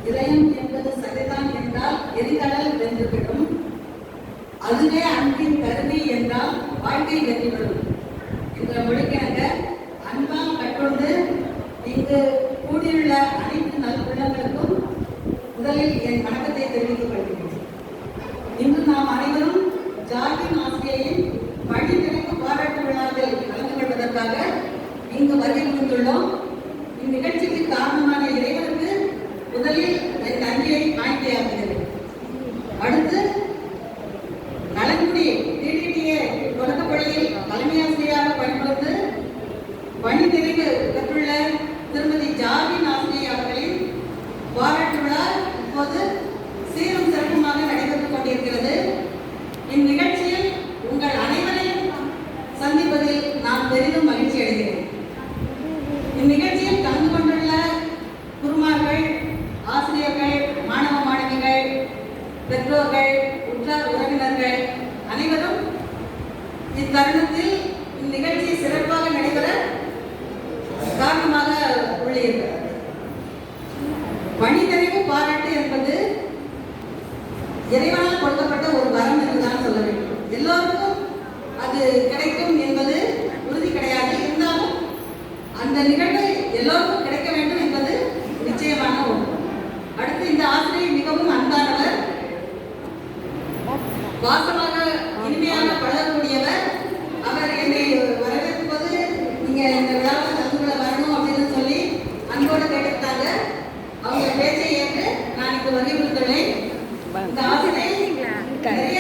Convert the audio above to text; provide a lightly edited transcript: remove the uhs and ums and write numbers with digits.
இதயம் என்பது சரிதான் என்றால் எரிகடல் வென்றுவிடும். அதுவே அன்பின் கருவி என்றால் வாழ்க்கை வென்றுவிடும் என்ற மொழிக்கிணங்க அன்பால் கற்றுண்டு இங்கு கூடியுள்ள அனைத்து நல்குணங்களுக்கும் முதலில் என் வணக்கத்தை தெரிவித்துக் கொள்கிறேன். இன்று நாம் அனைவரும் ஜார்ஜின் ஆசிரியரின் பணி திறப்பு பாராட்டு விழாவில் கலந்து கொள்வதற்காக இங்கு வருகை புரிந்துள்ளோம். இந்நிகழ்ச்சிக்கு காரணமான இறைவனுக்கு முதலில் என் நன்றியை காணிக்கையாக்குகிறேன். அடுத்து நலன்குடி டிடிடிஏ தொடக்கப்பள்ளியில் தலைமை ஆசிரியராக பணிபுரிந்து பணி நிறைவு பெற்றுள்ள திருமதி ஜார்ஜின் ஆசிரியர் அவர்களின் பாராட்டு விழா இப்போது சீரும் சிறப்புமாக நடைபெற்றுக் கொண்டிருக்கிறது. இந்நிகழ்ச்சியில் உங்கள் அனைவரையும் சந்திப்பதில் நான் பெரிதும் மகிழ்ச்சி அடைகிறேன். இந்நிகழ்ச்சியில் கலந்து கொண்டுள்ள குருமார்கள், ஆசிரியர்கள், மாணவ மாணவிகள், பெற்றோர்கள், உற்றார் உறவினர்கள் அனைவரும் இத்தருணத்தில் இந்நிகழ்ச்சி சிறப்பாக நடைபெற காரணமாக உள்ளீர்கள். பணி நிறைவு பாராட்டு என்பது இறைவனால் கொடுக்கப்பட்ட ஒரு வரம் என்றுதான் சொல்ல வேண்டும். எல்லோருக்கும் அது கிடைக்கும் என்பது உறுதி கிடையாது. இருந்தாலும் அந்த நிகழ்வு எல்லோருக்கும் கிடைக்க வேண்டும் என்பது நிச்சயமான ஒன்று. அடுத்து இந்த ஆசிரியர் மிகவும் அன்பானவர், வாசமாக இனிமையாக பழகக்கூடியவர். அவர் என்னை வரவேற்கும் போது நீங்க இந்த விழாவில் கலந்து கொள்ள வரணும் அப்படின்னு சொல்லி அன்போடு கேட்டுக்கிட்டாங்க. அவங்க பேச்சை ஏற்று நான் இங்கு வருகை புரிந்துள்ளேன். இந்த ஆசிரியர் நிறைய